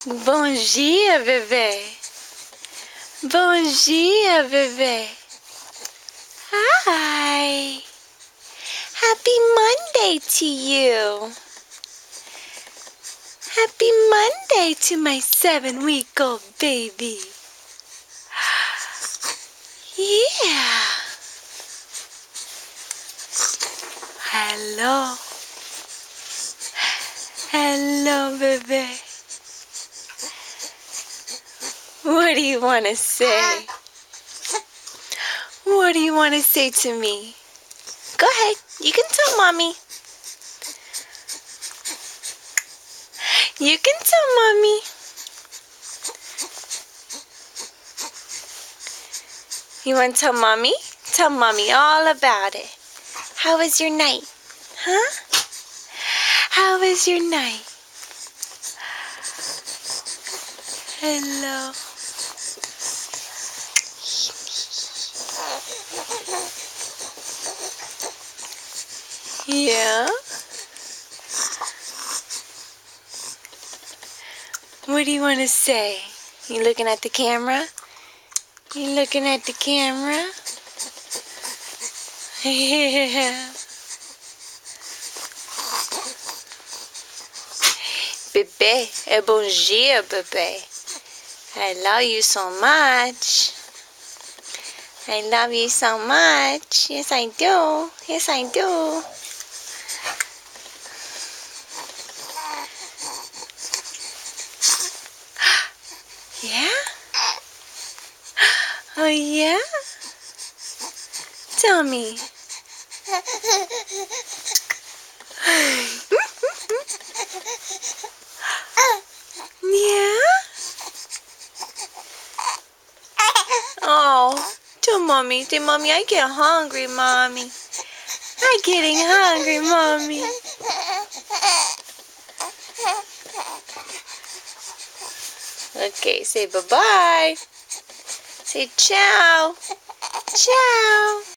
Bom dia, bebê. Bom dia, bebê. Hi. Happy Monday to you. Happy Monday to my 7-week-old baby. Yeah. Hello. Hello, bebé. What do you want to say? What do you want to say to me? Go ahead. You can tell mommy. You can tell mommy. You want to tell mommy? Tell mommy all about it. How was your night? Huh? How was your night? Hello. Yeah? What do you want to say? You looking at the camera? You looking at the camera? Yeah. Bebê, é bom dia, bebê. I love you so much. I love you so much. Yes, I do. Yes, I do. Yeah? Oh, yeah? Tell me. Yeah? Oh, tell mommy. Say, mommy, I get hungry, mommy. I'm getting hungry, mommy. Okay, say bye-bye. Say ciao. Ciao.